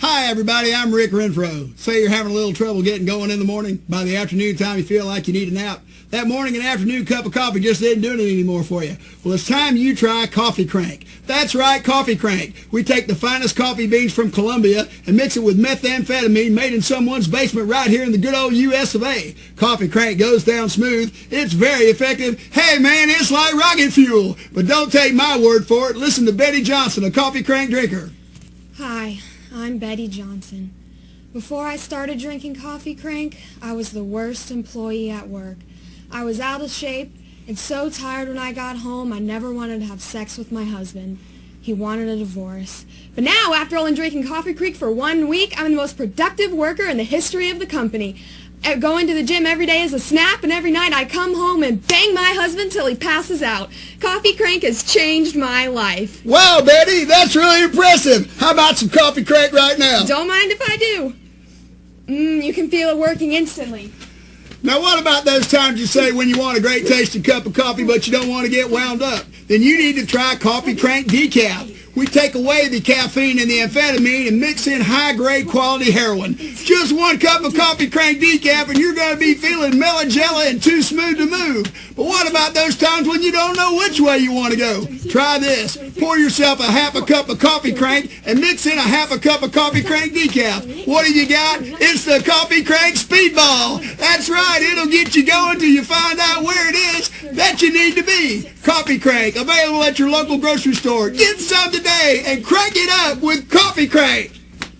Hi everybody, I'm Rick Renfro. Say you're having a little trouble getting going in the morning. By the afternoon time you feel like you need a nap. That morning and afternoon cup of coffee just isn't doing it anymore for you. Well, it's time you try Coffee Crank. That's right, Coffee Crank. We take the finest coffee beans from Colombia and mix it with methamphetamine made in someone's basement right here in the good old US of A. Coffee Crank goes down smooth. It's very effective. Hey man, it's like rocket fuel. But don't take my word for it. Listen to Betty Johnson, a Coffee Crank drinker. Hi, I'm Betty Johnson. Before I started drinking Coffee Crank, I was the worst employee at work. I was out of shape and so tired when I got home I never wanted to have sex with my husband. He wanted a divorce. But now, after only drinking Coffee Crank for 1 week, I'm the most productive worker in the history of the company. Going to the gym every day is a snap, and every night I come home and bang my husband till he passes out. Coffee Crank has changed my life. Wow, Betty, that's really impressive. How about some Coffee Crank right now? Don't mind if I do. You can feel it working instantly. Now what about those times you say when you want a great tasting cup of coffee but you don't want to get wound up? Then you need to try Coffee Crank Decaf. We take away the caffeine and the amphetamine and mix in high-grade quality heroin. Just 1 cup of Coffee Crank Decaf and you're going to be feeling mellow-jelly and too smooth to move. But what about those times when you don't know which way you want to go? Try this. Pour yourself a half a cup of Coffee Crank and mix in a half a cup of Coffee Crank Decaf. What have you got? It's the Coffee Crank Speedball. That's right. It'll get you going till you find out where it is that you need to be. Coffee Crank, available at your local grocery store. Get some today and crank it up with Coffee Crank.